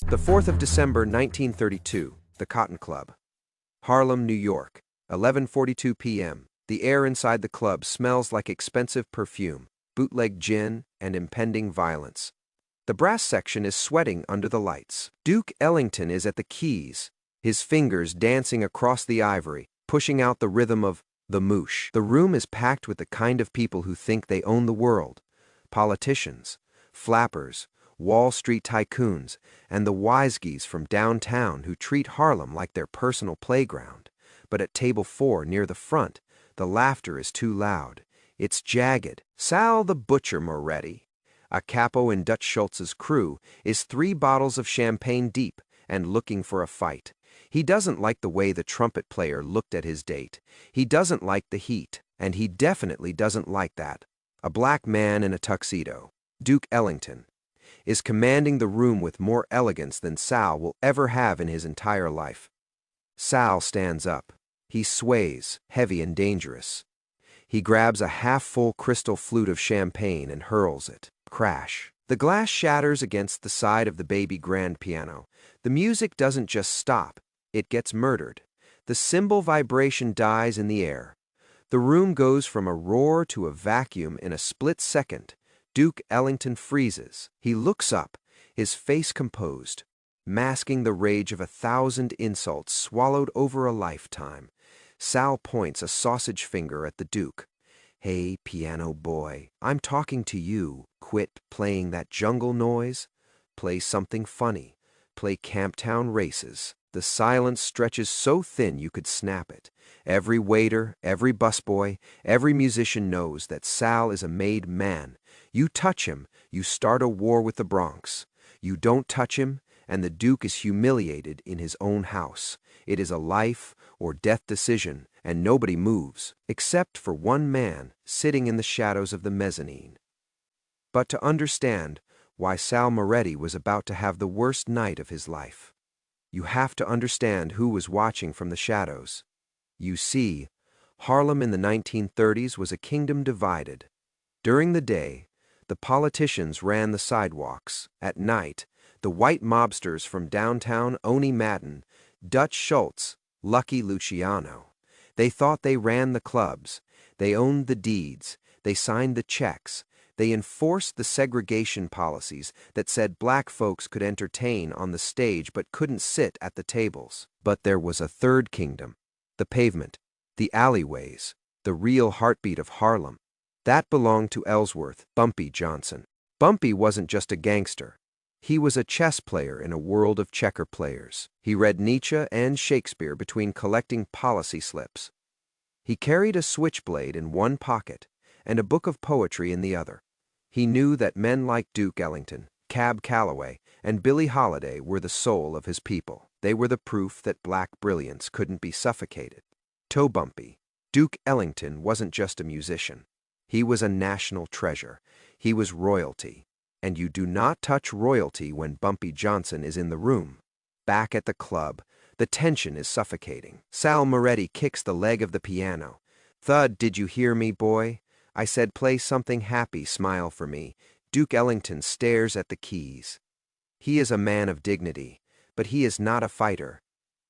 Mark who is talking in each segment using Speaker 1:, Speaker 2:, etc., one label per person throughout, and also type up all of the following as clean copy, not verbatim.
Speaker 1: The 4th of December, 1932, the Cotton Club. Harlem, New York, 11:42 p.m. The air inside the club smells like expensive perfume, bootleg gin, and impending violence. The brass section is sweating under the lights. Duke Ellington is at the keys, his fingers dancing across the ivory, pushing out the rhythm of the moosh. The room is packed with the kind of people who think they own the world. Politicians, flappers, Wall Street tycoons, and the wisegees from downtown who treat Harlem like their personal playground. But at table 4 near the front, the laughter is too loud. It's jagged. Sal the Butcher Moretti, a capo in Dutch Schultz's crew, is 3 bottles of champagne deep and looking for a fight. He doesn't like the way the trumpet player looked at his date. He doesn't like the heat, and he definitely doesn't like that. A black man in a tuxedo, Duke Ellington, is commanding the room with more elegance than Sal will ever have in his entire life. Sal stands up. He sways, heavy and dangerous. He grabs a half-full crystal flute of champagne and hurls it. Crash. The glass shatters against the side of the baby grand piano. The music doesn't just stop, it gets murdered. The cymbal vibration dies in the air. The room goes from a roar to a vacuum in a split second. Duke Ellington freezes. He looks up, his face composed, masking the rage of 1,000 insults swallowed over a lifetime. Sal points a sausage finger at the Duke. "Hey, piano boy, I'm talking to you. Quit playing that jungle noise. Play something funny. Play Camptown Races." The silence stretches so thin you could snap it. Every waiter, every busboy, every musician knows that Sal is a made man. You touch him, you start a war with the Bronx. You don't touch him, and the Duke is humiliated in his own house. It is a life or death decision, and nobody moves, except for one man sitting in the shadows of the mezzanine. But to understand why Sal Moretti was about to have the worst night of his life, you have to understand who was watching from the shadows. You see, Harlem in the 1930s was a kingdom divided. During the day, the politicians ran the sidewalks. At night, the white mobsters from downtown Oni Madden, Dutch Schultz, Lucky Luciano. They thought they ran the clubs. They owned the deeds. They signed the checks. They enforced the segregation policies that said black folks could entertain on the stage but couldn't sit at the tables. But there was a third kingdom, the pavement, the alleyways, the real heartbeat of Harlem. That belonged to Ellsworth, Bumpy Johnson. Bumpy wasn't just a gangster. He was a chess player in a world of checker players. He read Nietzsche and Shakespeare between collecting policy slips. He carried a switchblade in one pocket and a book of poetry in the other. He knew that men like Duke Ellington, Cab Calloway, and Billie Holiday were the soul of his people. They were the proof that black brilliance couldn't be suffocated. To Bumpy, Duke Ellington wasn't just a musician. He was a national treasure. He was royalty. And you do not touch royalty when Bumpy Johnson is in the room. Back at the club, the tension is suffocating. Sal Moretti kicks the leg of the piano. "Thud, did you hear me, boy? I said play something happy, smile for me." Duke Ellington stares at the keys. He is a man of dignity, but he is not a fighter.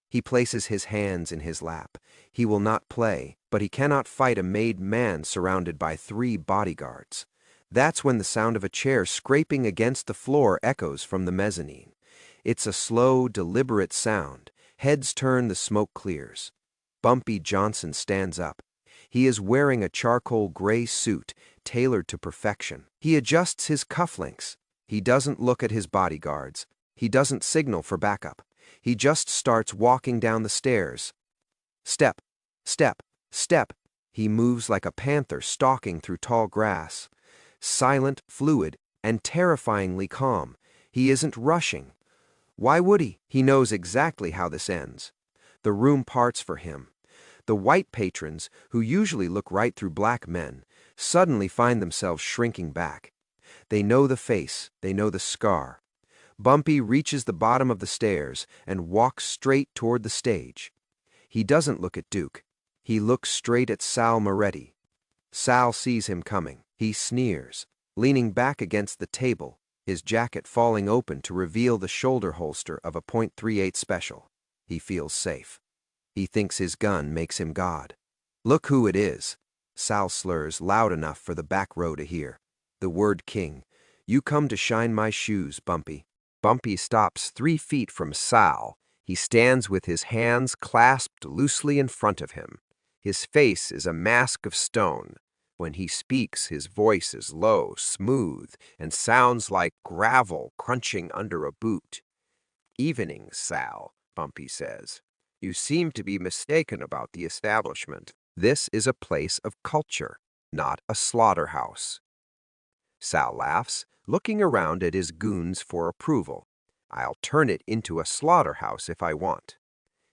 Speaker 1: He places his hands in his lap. He will not play, but he cannot fight a made man surrounded by 3 bodyguards. That's when the sound of a chair scraping against the floor echoes from the mezzanine. It's a slow, deliberate sound. Heads turn, the smoke clears. Bumpy Johnson stands up. He is wearing a charcoal gray suit, tailored to perfection. He adjusts his cufflinks. He doesn't look at his bodyguards. He doesn't signal for backup. He just starts walking down the stairs. Step, step, step. He moves like a panther stalking through tall grass. Silent, fluid, and terrifyingly calm. He isn't rushing. Why would he? He knows exactly how this ends. The room parts for him. The white patrons, who usually look right through black men, suddenly find themselves shrinking back. They know the face, they know the scar. Bumpy reaches the bottom of the stairs and walks straight toward the stage. He doesn't look at Duke. He looks straight at Sal Moretti. Sal sees him coming. He sneers, leaning back against the table, his jacket falling open to reveal the shoulder holster of a .38 special. He feels safe. He thinks his gun makes him God. "Look who it is," Sal slurs loud enough for the back row to hear. "The word king. You come to shine my shoes, Bumpy." Bumpy stops 3 feet from Sal. He stands with his hands clasped loosely in front of him. His face is a mask of stone. When he speaks, his voice is low, smooth, and sounds like gravel crunching under a boot. "Evening, Sal," Bumpy says. "You seem to be mistaken about the establishment. This is a place of culture, not a slaughterhouse." Sal laughs, looking around at his goons for approval. "I'll turn it into a slaughterhouse if I want.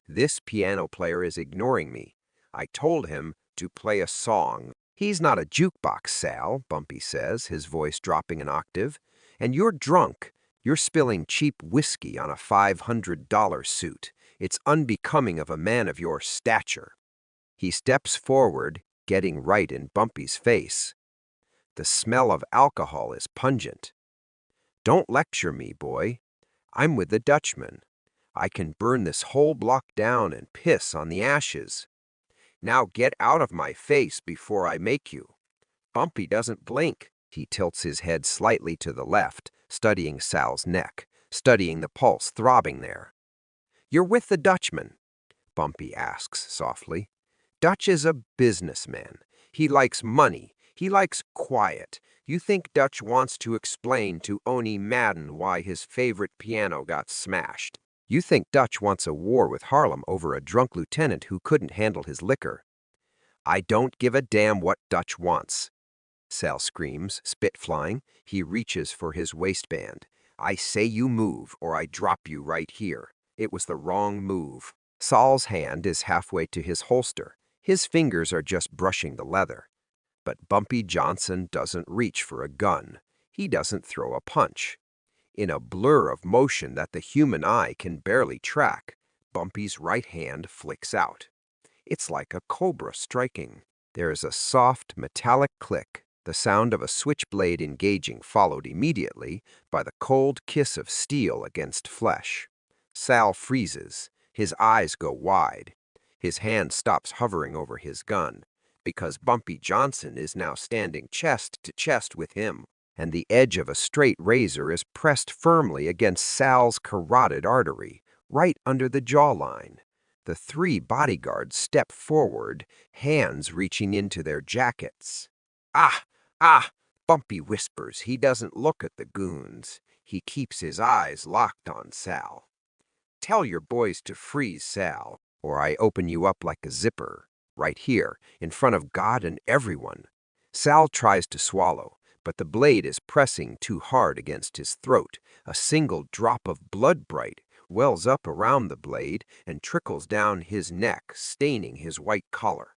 Speaker 1: This piano player is ignoring me. I told him to play a song." "He's not a jukebox, Sal," Bumpy says, his voice dropping an octave. "And you're drunk. You're spilling cheap whiskey on a $500 suit. It's unbecoming of a man of your stature." He steps forward, getting right in Bumpy's face. The smell of alcohol is pungent. "Don't lecture me, boy. I'm with the Dutchman. I can burn this whole block down and piss on the ashes. Now get out of my face before I make you." Bumpy doesn't blink. He tilts his head slightly to the left, studying Sal's neck, studying the pulse throbbing there. "You're with the Dutchman?" Bumpy asks softly. "Dutch is a businessman. He likes money. He likes quiet. You think Dutch wants to explain to Oni Madden why his favorite piano got smashed. You think Dutch wants a war with Harlem over a drunk lieutenant who couldn't handle his liquor. I don't give a damn what Dutch wants." Sal screams, spit flying. He reaches for his waistband. "I say you move, or I drop you right here." It was the wrong move. Sal's hand is halfway to his holster. His fingers are just brushing the leather. But Bumpy Johnson doesn't reach for a gun. He doesn't throw a punch. In a blur of motion that the human eye can barely track, Bumpy's right hand flicks out. It's like a cobra striking. There is a soft, metallic click, the sound of a switchblade engaging, followed immediately by the cold kiss of steel against flesh. Sal freezes. His eyes go wide. His hand stops hovering over his gun, because Bumpy Johnson is now standing chest to chest with him, and the edge of a straight razor is pressed firmly against Sal's carotid artery, right under the jawline. The 3 bodyguards step forward, hands reaching into their jackets. "Ah! Ah!" Bumpy whispers. He doesn't look at the goons. He keeps his eyes locked on Sal. "Tell your boys to freeze, Sal, or I open you up like a zipper. Right here, in front of God and everyone." Sal tries to swallow, but the blade is pressing too hard against his throat. A single drop of blood bright wells up around the blade and trickles down his neck, staining his white collar.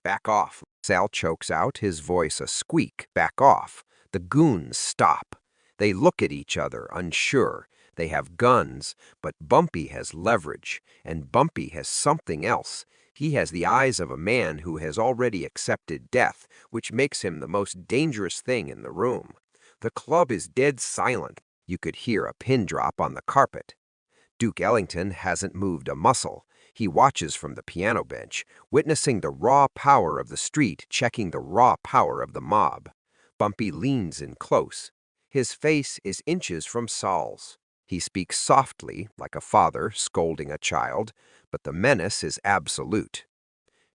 Speaker 1: "Back off," Sal chokes out, his voice a squeak. "Back off." The goons stop. They look at each other, unsure. They have guns, but Bumpy has leverage, and Bumpy has something else. He has the eyes of a man who has already accepted death, which makes him the most dangerous thing in the room. The club is dead silent. You could hear a pin drop on the carpet. Duke Ellington hasn't moved a muscle. He watches from the piano bench, witnessing the raw power of the street, checking the raw power of the mob. Bumpy leans in close. His face is inches from Sal's. He speaks softly, like a father scolding a child, but the menace is absolute.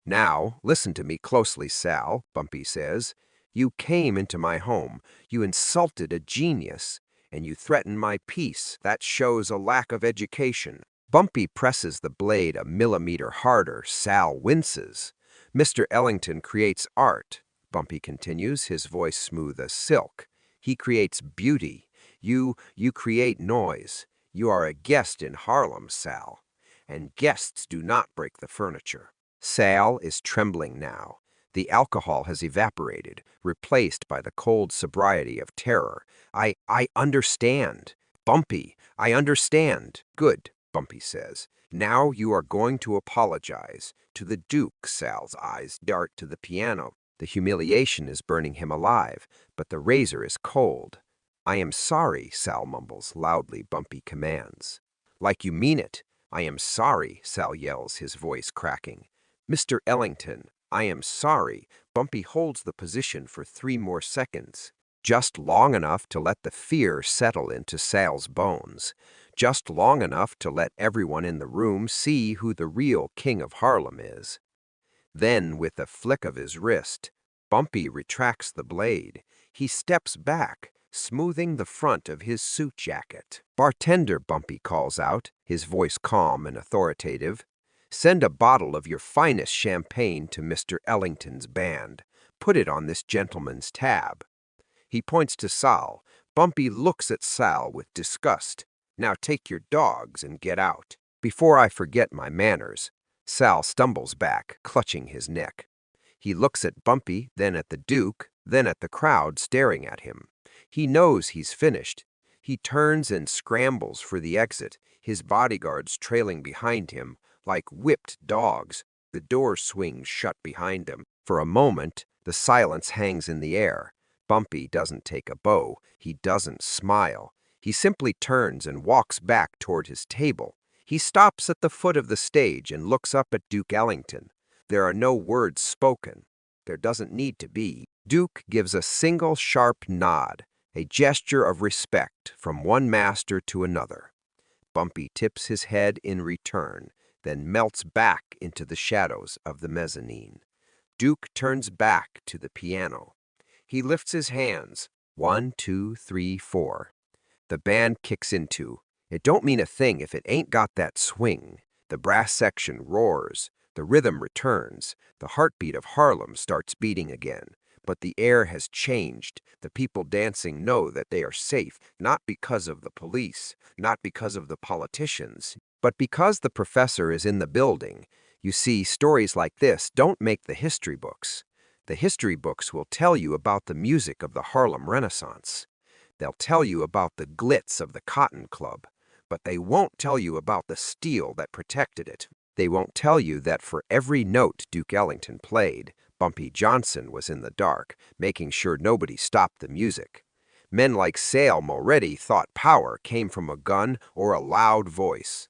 Speaker 1: "Now, listen to me closely, Sal," Bumpy says. "You came into my home. You insulted a genius. And you threaten my peace. That shows a lack of education." Bumpy presses the blade a millimeter harder. Sal winces. "Mr. Ellington creates art," Bumpy continues, his voice smooth as silk. "He creates beauty. You create noise. You are a guest in Harlem, Sal. And guests do not break the furniture." Sal is trembling now. The alcohol has evaporated, replaced by the cold sobriety of terror. I understand. Bumpy, I understand." "Good," Bumpy says. "Now you are going to apologize to the Duke." Sal's eyes dart to the piano. The humiliation is burning him alive, but the razor is cold. "I am sorry," Sal mumbles loudly. Bumpy commands. "Like you mean it." "I am sorry," Sal yells, his voice cracking. "Mr. Ellington, I am sorry." Bumpy holds the position for 3 more seconds, just long enough to let the fear settle into Sal's bones, just long enough to let everyone in the room see who the real king of Harlem is. Then, with a flick of his wrist, Bumpy retracts the blade. He steps back, smoothing the front of his suit jacket. "Bartender," Bumpy calls out, his voice calm and authoritative. "Send a bottle of your finest champagne to Mr. Ellington's band. Put it on this gentleman's tab." He points to Sal. Bumpy looks at Sal with disgust. "Now take your dogs and get out." "Before I forget my manners." Sal stumbles back, clutching his neck. He looks at Bumpy, then at the Duke, then at the crowd staring at him. He knows he's finished. He turns and scrambles for the exit, his bodyguards trailing behind him like whipped dogs. The door swings shut behind him. For a moment, the silence hangs in the air. Bumpy doesn't take a bow. He doesn't smile. He simply turns and walks back toward his table. He stops at the foot of the stage and looks up at Duke Ellington. There are no words spoken. There doesn't need to be. Duke gives a single sharp nod, a gesture of respect from one master to another. Bumpy tips his head in return, then melts back into the shadows of the mezzanine. Duke turns back to the piano. He lifts his hands. 1, 2, 3, 4. The band kicks into. It don't mean a thing if it ain't got that swing. The brass section roars. The rhythm returns. The heartbeat of Harlem starts beating again. But the air has changed. The people dancing know that they are safe, not because of the police, not because of the politicians, but because the professor is in the building. You see, stories like this don't make the history books. The history books will tell you about the music of the Harlem Renaissance. They'll tell you about the glitz of the Cotton Club, but they won't tell you about the steel that protected it. They won't tell you that for every note Duke Ellington played, Bumpy Johnson was in the dark, making sure nobody stopped the music. Men like Sale Moretti thought power came from a gun or a loud voice.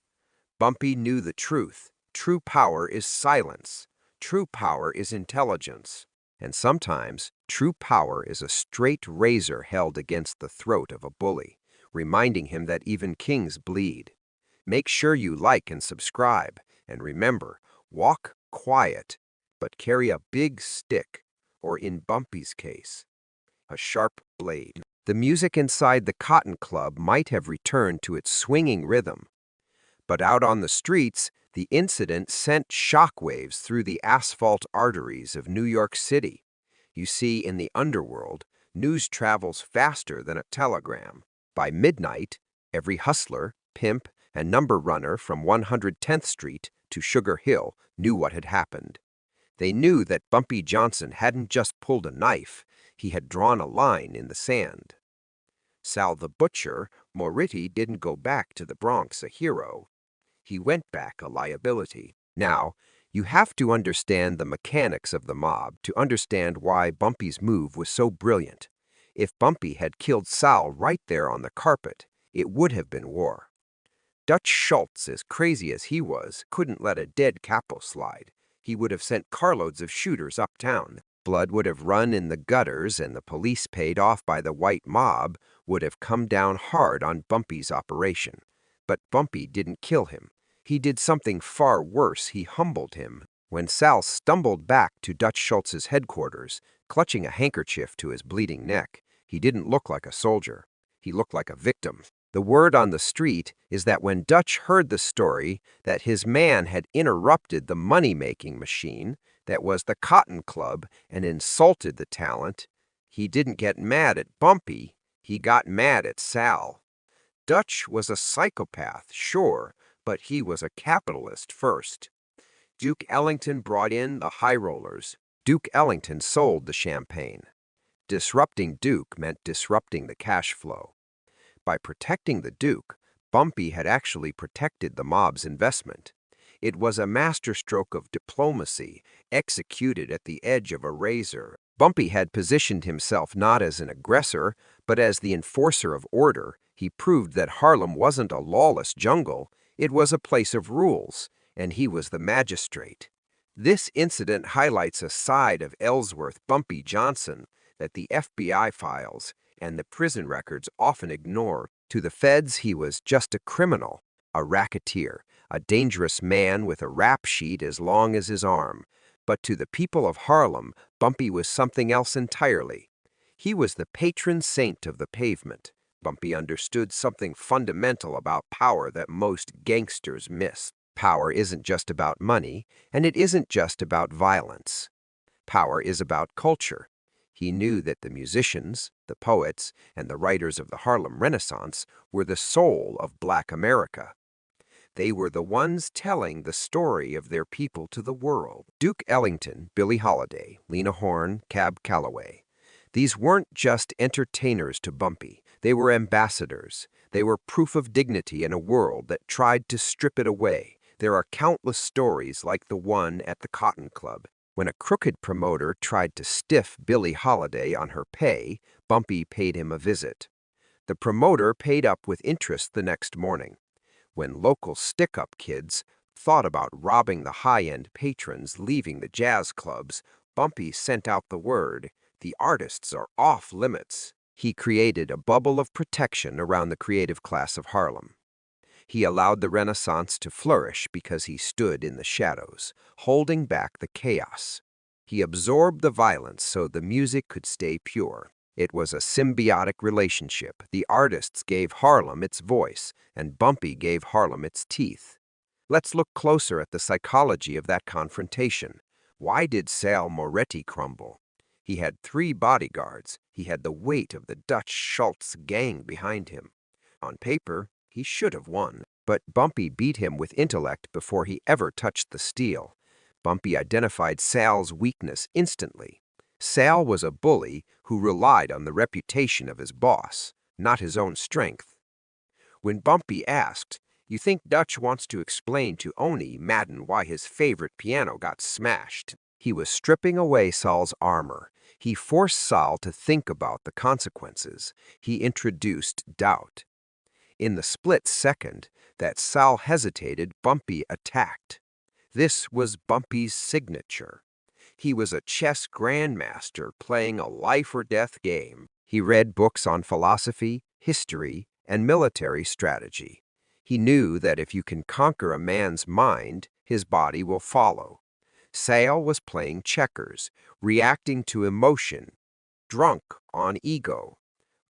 Speaker 1: Bumpy knew the truth. True power is silence. True power is intelligence. And sometimes, true power is a straight razor held against the throat of a bully, reminding him that even kings bleed. Make sure you like and subscribe, and remember, walk quiet, but carry a big stick, or in Bumpy's case, a sharp blade. The music inside the Cotton Club might have returned to its swinging rhythm, but out on the streets, the incident sent shockwaves through the asphalt arteries of New York City. You see, in the underworld, news travels faster than a telegram. By midnight, every hustler, pimp, and number runner from 110th Street to Sugar Hill knew what had happened. They knew that Bumpy Johnson hadn't just pulled a knife, he had drawn a line in the sand. Sal the Butcher, Moretti didn't go back to the Bronx a hero. He went back a liability. Now, you have to understand the mechanics of the mob to understand why Bumpy's move was so brilliant. If Bumpy had killed Sal right there on the carpet, it would have been war. Dutch Schultz, as crazy as he was, couldn't let a dead capo slide. He would have sent carloads of shooters uptown. Blood would have run in the gutters, and the police, paid off by the white mob, would have come down hard on Bumpy's operation. But Bumpy didn't kill him. He did something far worse. He humbled him. When Sal stumbled back to Dutch Schultz's headquarters, clutching a handkerchief to his bleeding neck, he didn't look like a soldier. He looked like a victim. The word on the street is that when Dutch heard the story that his man had interrupted the money-making machine that was the Cotton Club and insulted the talent, he didn't get mad at Bumpy, he got mad at Sal. Dutch was a psychopath, sure, but he was a capitalist first. Duke Ellington brought in the high rollers. Duke Ellington sold the champagne. Disrupting Duke meant disrupting the cash flow. By protecting the Duke, Bumpy had actually protected the mob's investment. It was a masterstroke of diplomacy, executed at the edge of a razor. Bumpy had positioned himself not as an aggressor, but as the enforcer of order. He proved that Harlem wasn't a lawless jungle, it was a place of rules, and he was the magistrate. This incident highlights a side of Ellsworth Bumpy Johnson that the FBI files and the prison records often ignore. To the feds, he was just a criminal, a racketeer, a dangerous man with a rap sheet as long as his arm. But to the people of Harlem, Bumpy was something else entirely. He was the patron saint of the pavement. Bumpy understood something fundamental about power that most gangsters miss. Power isn't just about money, and it isn't just about violence. Power is about culture. He knew that the musicians, the poets, and the writers of the Harlem Renaissance were the soul of Black America. They were the ones telling the story of their people to the world. Duke Ellington, Billie Holiday, Lena Horne, Cab Calloway. These weren't just entertainers to Bumpy. They were ambassadors. They were proof of dignity in a world that tried to strip it away. There are countless stories like the one at the Cotton Club. When a crooked promoter tried to stiff Billie Holiday on her pay, Bumpy paid him a visit. The promoter paid up with interest the next morning. When local stick-up kids thought about robbing the high-end patrons leaving the jazz clubs, Bumpy sent out the word, "The artists are off limits." He created a bubble of protection around the creative class of Harlem. He allowed the Renaissance to flourish because he stood in the shadows, holding back the chaos. He absorbed the violence so the music could stay pure. It was a symbiotic relationship. The artists gave Harlem its voice, and Bumpy gave Harlem its teeth. Let's look closer at the psychology of that confrontation. Why did Sal Moretti crumble? He had 3 bodyguards. He had the weight of the Dutch Schultz gang behind him. On paper, he should have won, but Bumpy beat him with intellect before he ever touched the steel. Bumpy identified Sal's weakness instantly. Sal was a bully who relied on the reputation of his boss, not his own strength. When Bumpy asked, "You think Dutch wants to explain to Oni Madden why his favorite piano got smashed?" He was stripping away Sal's armor. He forced Sal to think about the consequences. He introduced doubt. In the split second that Sal hesitated, Bumpy attacked. This was Bumpy's signature. He was a chess grandmaster playing a life-or-death game. He read books on philosophy, history, and military strategy. He knew that if you can conquer a man's mind, his body will follow. Sal was playing checkers, reacting to emotion, drunk on ego.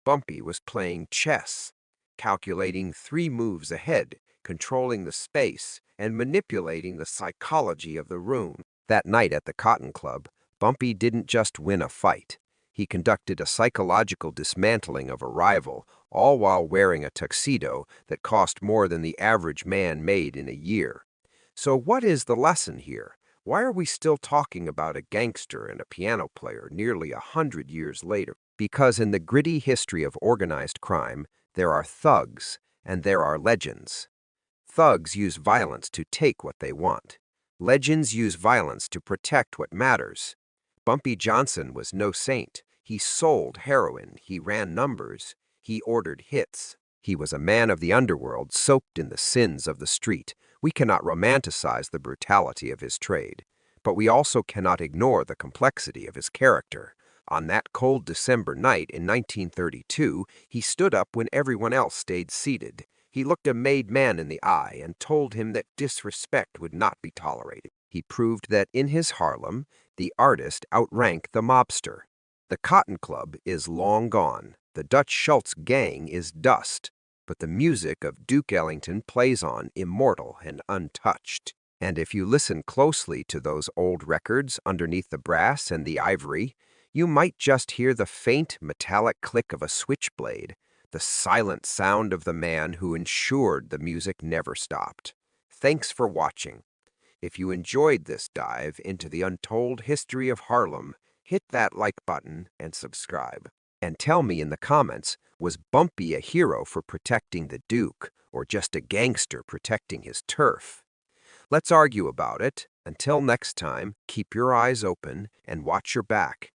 Speaker 1: Bumpy was playing chess, calculating 3 moves ahead, controlling the space, and manipulating the psychology of the room. That night at the Cotton Club, Bumpy didn't just win a fight. He conducted a psychological dismantling of a rival, all while wearing a tuxedo that cost more than the average man made in a year. So what is the lesson here? Why are we still talking about a gangster and a piano player nearly 100 years later? Because in the gritty history of organized crime, there are thugs and there are legends. Thugs use violence to take what they want. Legends use violence to protect what matters. Bumpy Johnson was no saint. He sold heroin, he ran numbers, he ordered hits. He was a man of the underworld, soaked in the sins of the street. We cannot romanticize the brutality of his trade, but we also cannot ignore the complexity of his character. On that cold December night in 1932, he stood up when everyone else stayed seated. He looked a made man in the eye and told him that disrespect would not be tolerated. He proved that in his Harlem, the artist outranked the mobster. The Cotton Club is long gone. The Dutch Schultz gang is dust. But the music of Duke Ellington plays on, immortal and untouched. And if you listen closely to those old records underneath the brass and the ivory, you might just hear the faint metallic click of a switchblade, the silent sound of the man who ensured the music never stopped. Thanks for watching. If you enjoyed this dive into the untold history of Harlem, hit that like button and subscribe. And tell me in the comments, was Bumpy a hero for protecting the Duke or just a gangster protecting his turf? Let's argue about it. Until next time, keep your eyes open and watch your back.